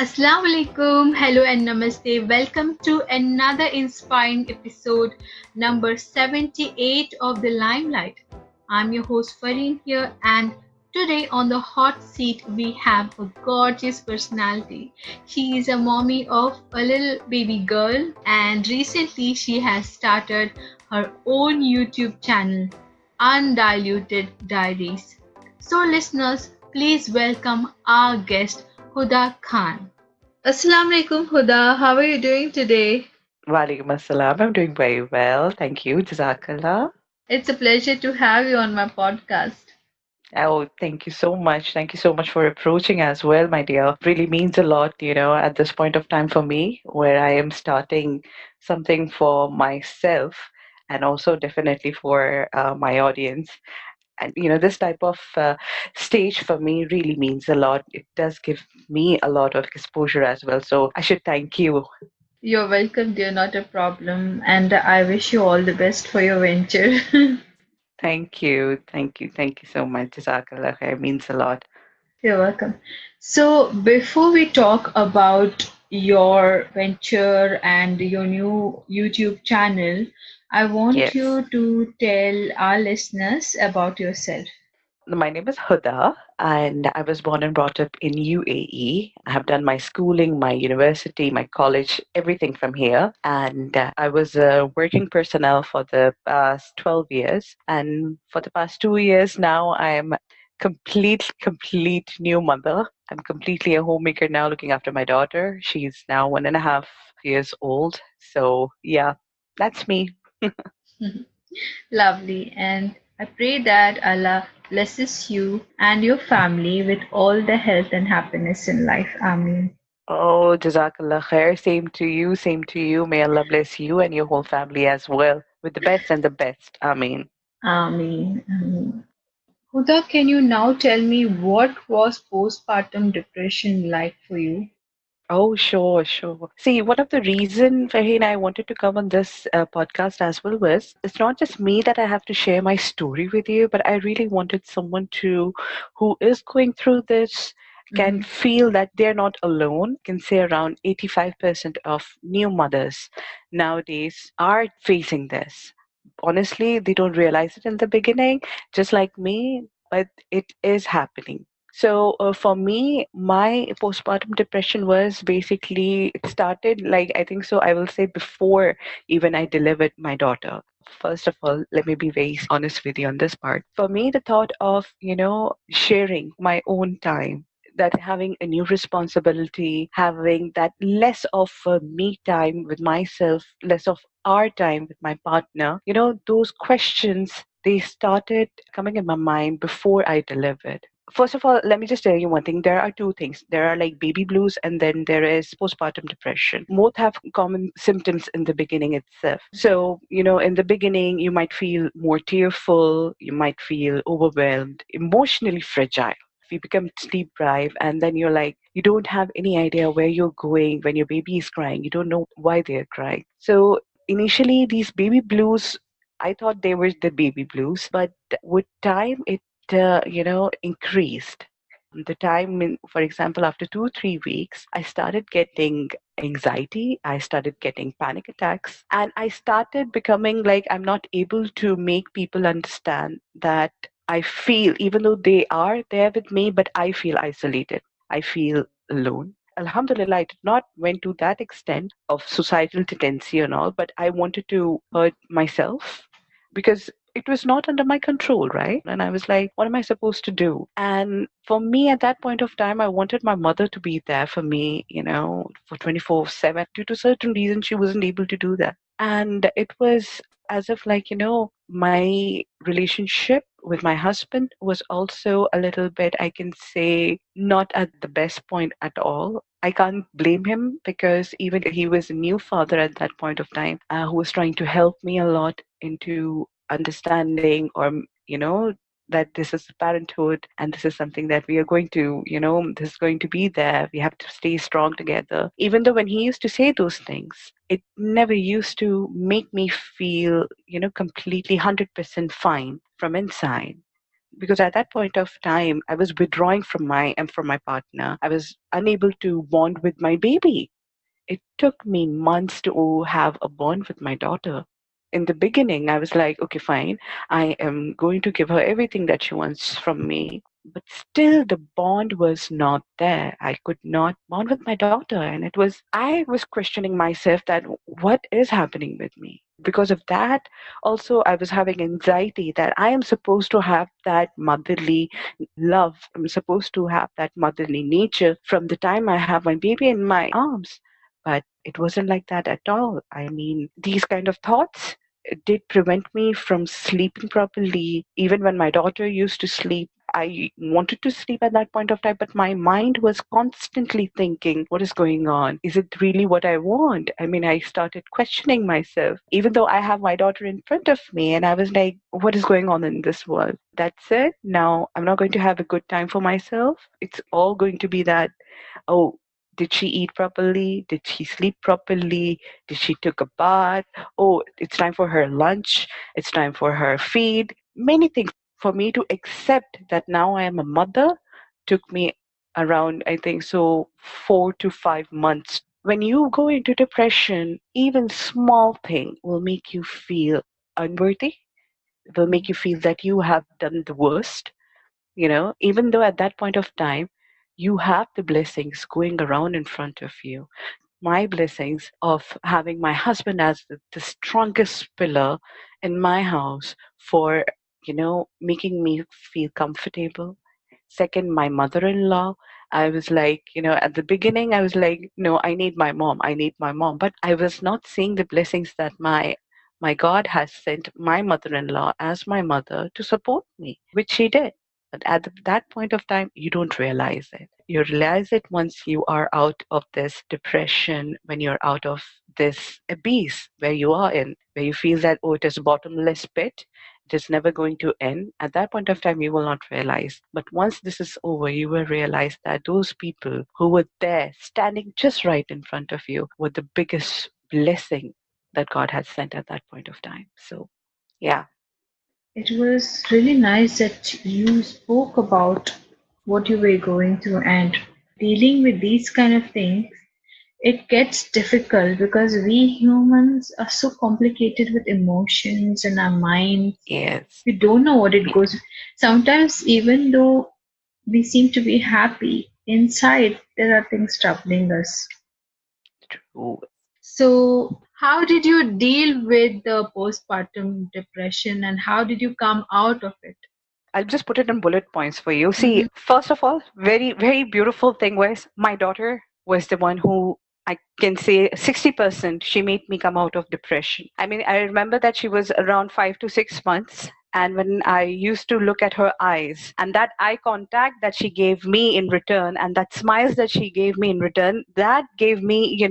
Assalamu alaikum, hello and namaste. Welcome to another inspiring episode, number 78 of the Limelight. I'm your host Fareen here, and today on the hot seat we have a gorgeous personality. She is a mommy of a little baby girl, and recently she has started her own YouTube channel, Undiluted Diaries. So, listeners, please welcome our guest, Huda Khan. Assalamu alaikum, Huda. How are you doing today? Walaikum assalam. I'm doing very well. Thank you. Jazakallah. It's a pleasure to have you on my podcast. Oh, thank you so much. Thank you so much for approaching as well, my dear. Really means a lot, at this point of time for me, where I am starting something for myself and also definitely for my audience. And, this type of stage for me really means a lot. It does give me a lot of exposure as well. So I should thank you. You're welcome, dear, not a problem. And I wish you all the best for your venture. Thank you. Thank you. Thank you so much. Jazakallah. It means a lot. You're welcome. So, before we talk about your venture and your new YouTube channel, I want Yes. you to tell our listeners about yourself. My name is Huda, and I was born and brought up in UAE. I have done my schooling, my university, my college, everything from here. And I was a working personnel for the past 12 years. And for the past 2 years now, I am complete new mother. I'm completely a homemaker now, looking after my daughter. She's now 1.5 years old. So, yeah, that's me. Lovely. And I pray that Allah blesses you and your family with all the health and happiness in life. Amin. Oh, Jazakallah khair. Same to you. Same to you. May Allah bless you and your whole family as well with the best and the best. Ameen. Amin. Amin. Huda, can you now tell me what was postpartum depression like for you? Oh, sure, sure. See, one of the reason, Faheen, I wanted to come on this podcast as well was it's not just me that I have to share my story with you, but I really wanted someone to who is going through this can Mhm. feel that they're not alone. Can say around 85% of new mothers nowadays are facing this. Honestly, they don't realize it in the beginning, just like me, but it is happening. So for me, my postpartum depression was basically it started like I think so. I will say before even I delivered my daughter. First of all, let me be very honest with you on this part. For me, the thought of sharing my own time, that having a new responsibility, having that less of me time with myself, less of our time with my partner, those questions they started coming in my mind before I delivered. First of all, let me just tell you one thing. There are two things. There are like baby blues, and then there is postpartum depression. Both have common symptoms in the beginning itself. So, in the beginning, you might feel more tearful, you might feel overwhelmed, emotionally fragile. If you become sleep deprived, and then you're like, you don't have any idea where you're going when your baby is crying. You don't know why they're crying. So, initially, these baby blues, I thought they were the baby blues, but with time, it increased. The time, for example, after 2, 3 weeks, I started getting anxiety. I started getting panic attacks. And I started becoming like I'm not able to make people understand that I feel, even though they are there with me, but I feel isolated. I feel alone. Alhamdulillah, I did not went to that extent of societal tendency and all, but I wanted to hurt myself because it was not under my control, right? And I was like, what am I supposed to do? And for me at that point of time, I wanted my mother to be there for me, for 24/7. Due to certain reasons, she wasn't able to do that. And it was as if, like, my relationship with my husband was also a little bit, I can say, not at the best point at all. I can't blame him because even he was a new father at that point of time who was trying to help me a lot into understanding or that this is parenthood and this is something that we are going to this is going to be there, we have to stay strong together. Even though when he used to say those things, it never used to make me feel completely 100% fine from inside. because at that point of time I was withdrawing from my partner. I was unable to bond with my baby. It took me months to have a bond with my daughter. In the beginning, I was like, okay, fine. I am going to give her everything that she wants from me. But still, the bond was not there. I could not bond with my daughter. And I was questioning myself that what is happening with me? Because of that, also, I was having anxiety that I am supposed to have that motherly love. I'm supposed to have that motherly nature from the time I have my baby in my arms. But it wasn't like that at all. I mean, these kind of thoughts did prevent me from sleeping properly. Even when my daughter used to sleep, I wanted to sleep at that point of time, but my mind was constantly thinking, what is going on? Is it really what I want? I mean, I started questioning myself, even though I have my daughter in front of me, and I was like, what is going on in this world? That's it. Now I'm not going to have a good time for myself. It's all going to be that, oh, did she eat properly? Did she sleep properly? Did she took a bath? Oh, it's time for her lunch. It's time for her feed. Many things. For me to accept that now I am a mother took me around, I think so, 4 to 5 months. When you go into depression, even small thing will make you feel unworthy, will make you feel that you have done the worst, even though at that point of time you have the blessings going around in front of you. My blessings of having my husband as the strongest pillar in my house for making me feel comfortable. Second, my mother-in-law. I was like, at the beginning I was like, no, I need my mom, I need my mom, but I was not seeing the blessings that my God has sent my mother-in-law as my mother to support me, which she did. But at that point of time, you don't realize it. You realize it once you are out of this depression, when you're out of this abyss where you are in, where you feel that, oh, it is a bottomless pit. It is never going to end. At that point of time, you will not realize. But once this is over, you will realize that those people who were there, standing just right in front of you, were the biggest blessing that God had sent at that point of time. So, yeah. It was really nice that you spoke about what you were going through and dealing with these kind of things. It gets difficult because we humans are so complicated with emotions in our minds. Yes. We don't know what it goes. Sometimes, even though we seem to be happy, inside there are things troubling us. True. So, how did you deal with the postpartum depression and how did you come out of it? I'll just put it in bullet points for you. See, Mhm. first of all, very, very beautiful thing was my daughter was the one who I can say 60% she made me come out of depression. I mean, I remember that she was around 5 to 6 months. And when I used to look at her eyes and that eye contact that she gave me in return and that smiles that she gave me in return, that gave me,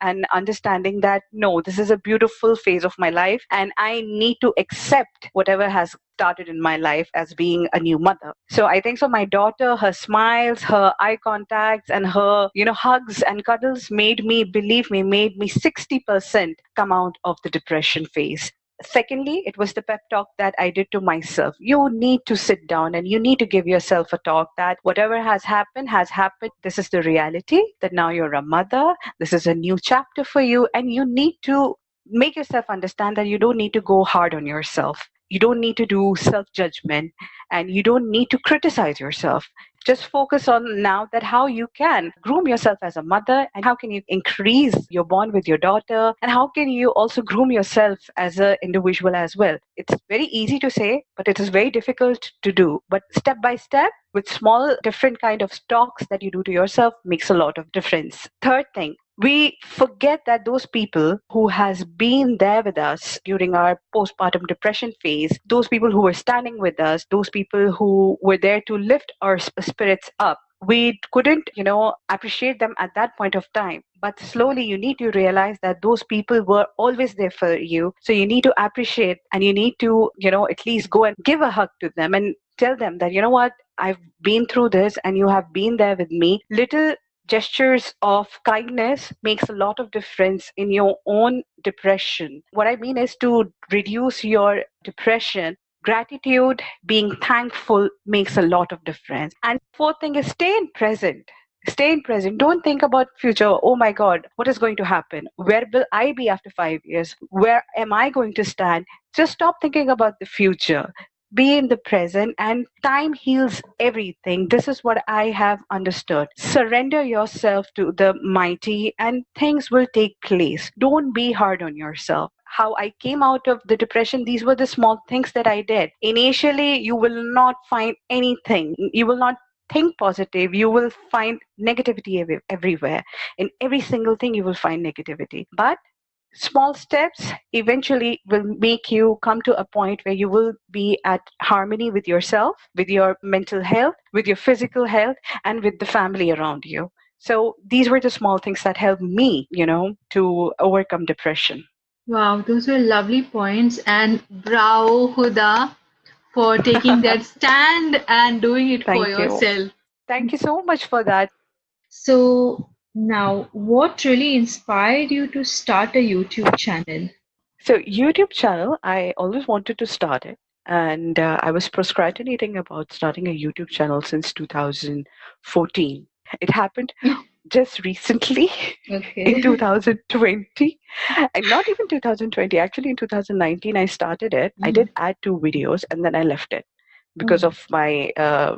an understanding that no, this is a beautiful phase of my life and I need to accept whatever has started in my life as being a new mother. So I think so my daughter, her smiles, her eye contacts and her, hugs and cuddles made me 60% come out of the depression phase. Secondly, it was the pep talk that I did to myself. You need to sit down and you need to give yourself a talk that whatever has happened has happened. This is the reality, that now you're a mother. This is a new chapter for you. And you need to make yourself understand that you don't need to go hard on yourself. You don't need to do self judgment and you don't need to criticize yourself. Just focus on now that how you can groom yourself as a mother and how can you increase your bond with your daughter and how can you also groom yourself as an individual as well. It's very easy to say, but it is very difficult to do. But step by step, with small different kind of talks that you do to yourself makes a lot of difference. Third thing, we forget that those people who has been there with us during our postpartum depression phase, those people who were standing with us, those people who were there to lift our spirits up, we couldn't appreciate them at that point of time, but slowly you need to realize that those people were always there for you, so you need to appreciate and you need to at least go and give a hug to them and tell them that what, I've been through this and you have been there with me. Little gestures of kindness makes a lot of difference in your own depression. What I mean is to reduce your depression, Gratitude, being thankful makes a lot of difference. And fourth thing is stay in present. Stay in present. Don't think about future. Oh my God, what is going to happen? Where will I be after 5 years? Where am I going to stand? Just stop thinking about the future. Be in the present, and time heals everything. This is what I have understood. Surrender yourself to the mighty, and things will take place. Don't be hard on yourself. How I came out of the depression, these were the small things that I did. Initially, you will not find anything. You will not think positive. You will find negativity everywhere. In every single thing, you will find negativity. But small steps eventually will make you come to a point where you will be at harmony with yourself, with your mental health, with your physical health, and with the family around you. So these were the small things that helped me, to overcome depression. Wow, those were lovely points. And bravo, Huda, for taking that stand and doing it for Thank you. yourself. Thank you so much for that. So, now what really inspired you to start a YouTube channel? So YouTube channel, I always wanted to start it, and I was procrastinating about starting a YouTube channel since 2014. It happened just recently in Okay. 2020, and not even 2020, actually in 2019 I started it. I did Mhm. add 2 videos and then I left it because Oh, of my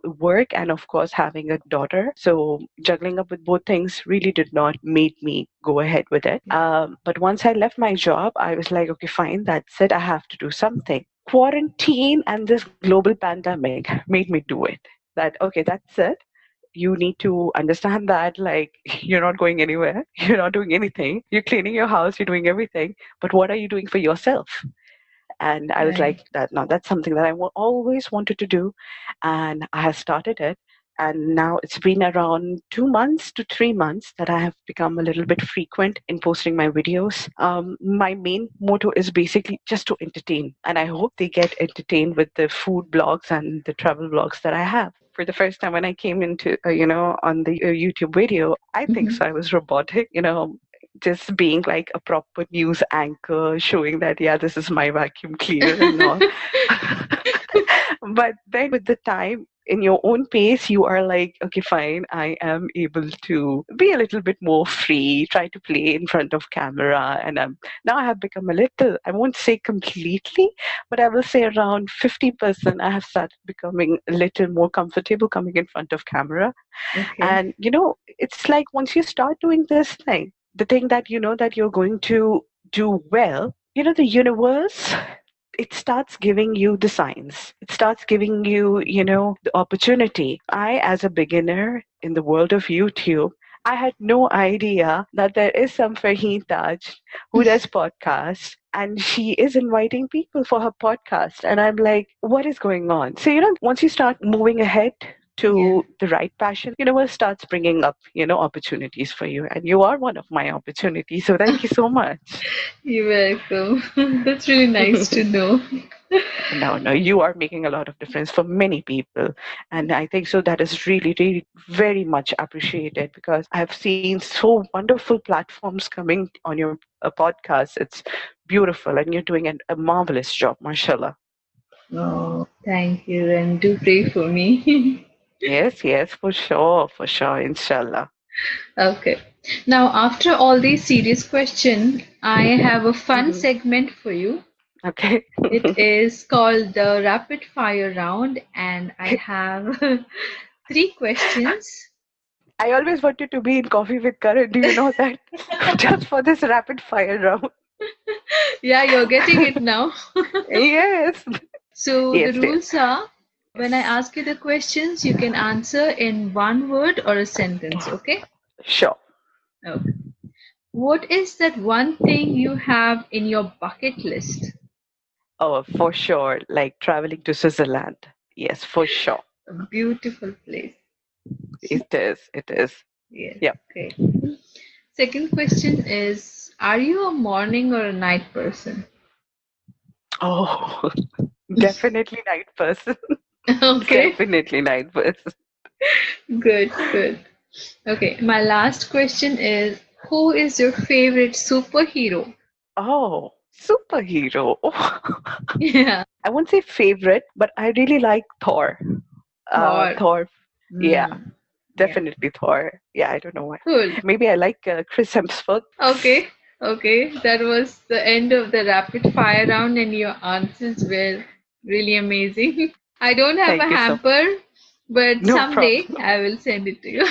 work, and of course having a daughter. So juggling up with both things really did not make me go ahead with it. But once I left my job, I was like, okay, fine, that's it, I have to do something. Quarantine and this global pandemic made me do it. That okay, that's it, you need to understand that, like, you're not going anywhere, you're not doing anything, you're cleaning your house, you're doing everything, but what are you doing for yourself? And I was right. like, that no, that's something that always wanted to do, and I have started it. And now it's been around 2 months to 3 months that I have become a little bit frequent in posting my videos. My main motto is basically just to entertain, and I hope they get entertained with the food blogs and the travel blogs that I have. For the first time when I came into, on the YouTube video, I think Mhm. so, I was robotic, just being like a proper news anchor, showing that, yeah, this is my vacuum cleaner and all. But then with the time, in your own pace, you are like, okay, fine, I am able to be a little bit more free, try to play in front of camera. And now I have become a little, I won't say completely, but I will say around 50%, I have started becoming a little more comfortable coming in front of camera. Okay. And it's like once you start doing this thing, the thing that you know that you're going to do well, the universe, it starts giving you the signs. It starts giving you, the opportunity. I, as a beginner in the world of YouTube, I had no idea that there is some Farheen Taj who does podcasts, and she is inviting people for her podcast. And I'm like, what is going on? So, once you start moving ahead Yeah. to the right passion, universe starts bringing up, opportunities for you. And you are one of my opportunities. So thank you so much. You're welcome. That's really nice to know. No, no, you are making a lot of difference for many people. And I think so that is really, really very much appreciated, because I have seen so wonderful platforms coming on your podcast. It's beautiful, and you're doing a marvelous job, mashallah. Oh, thank you, and do pray for me. Yes, yes, for sure, inshallah. Okay. Now, after all these serious questions, I have a fun Hmm. segment for you. Okay. It is called the rapid fire round, and I have three questions. I always wanted to be in Coffee with Karan. Do you know that? Just for this rapid fire round. Yeah, you're getting it now. Yes. So, the Yes, yes. rules are when I Yes. ask you the questions, you can answer in one word or a sentence, okay? Sure. Okay. What is that one thing you have in your bucket list? Oh, for sure. Like traveling to Switzerland. Yes, for sure. A beautiful place. It is. It is. Yes, Yep. great. Second question is, are you a morning or a night person? Oh, definitely night person. Okay, Definitely night person. good, good. Okay, my last question is, who is your favorite superhero? Oh. Superhero. Yeah, I won't say favorite, but I really like Thor. Thor. Thor. Yeah, Mm, yeah, definitely Thor. Yeah, I don't know why. cool. Maybe I like Chris Hemsworth. Okay, okay. That was the end of the rapid fire round, and your answers were really amazing. I don't have a Thank you so. hamper, but No someday problem. I will send it to you.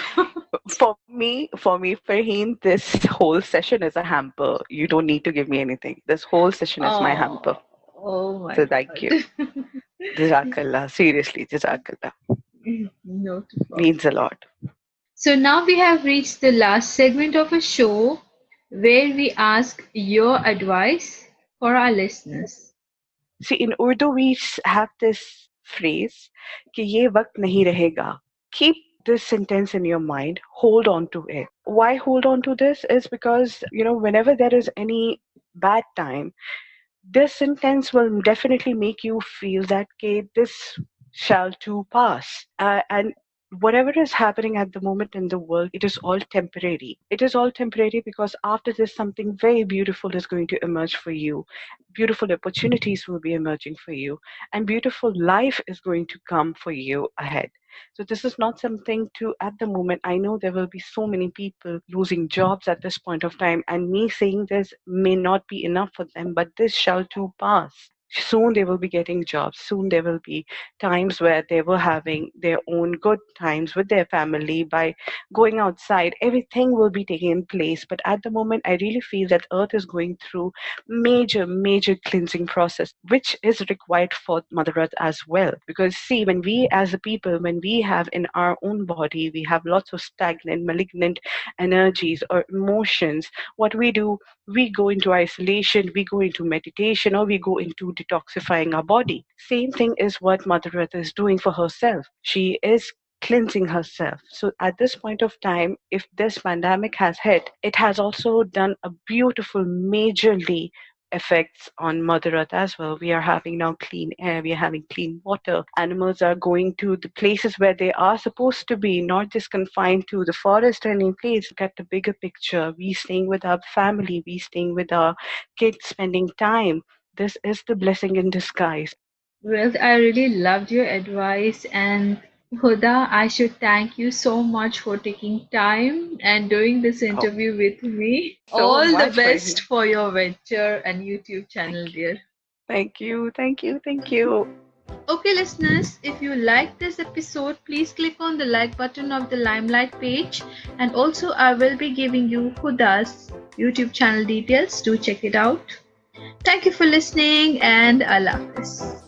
For me, Farheen, this whole session is a hamper. You don't need to give me anything. This whole session is my hamper. Oh, oh my So thank you. God. Jazakallah. Seriously, Jazakallah. Not a problem. Means a lot. So now we have reached the last segment of a show where we ask your advice for our listeners. See, in Urdu, we have this phrase, कि ये वक्त नहीं रहेगा. Keep this sentence in your mind. Hold on to it. Why hold on to this? Is because, whenever there is any bad time, this sentence will definitely make you feel that okay, this shall too pass. And whatever is happening at the moment in the world, it is all temporary. It is all temporary because after this, something very beautiful is going to emerge for you. Beautiful opportunities will be emerging for you, and beautiful life is going to come for you ahead. So this is not something to, at the moment, I know there will be so many people losing jobs at this point of time, and me saying this may not be enough for them, but this shall too pass. Soon they will be getting jobs. Soon there will be times where they were having their own good times with their family by going outside. Everything will be taking place. But at the moment, I really feel that Earth is going through major, major cleansing process, which is required for Mother Earth as well. Because see, when we as a people, when we have in our own body, we have lots of stagnant, malignant energies or emotions, what we do, we go into isolation, we go into meditation, or we go into detoxifying our body. Same thing is what Mother Earth is doing for herself. She is cleansing herself. So at this point of time, if this pandemic has hit, it has also done a beautiful, majorly effects on Mother Earth as well. We are having now clean air, we are having clean water. Animals are going to the places where they are supposed to be, not just confined to the forest or any place. Look at the bigger picture. We staying with our family, we staying with our kids, spending time. This is the blessing in disguise. Well, I really loved your advice, and Huda, I should thank you so much for taking time and doing this Oh, interview with me. thank you so All the much for best him. for your venture and YouTube Thank channel, you. dear. Thank you. Thank you. Thank you. Okay, listeners, if you like this episode, please click on the like button of the Limelight page, and also I will be giving you Huda's YouTube channel details. Do check it out. Thank you for listening, and Allah Hafiz.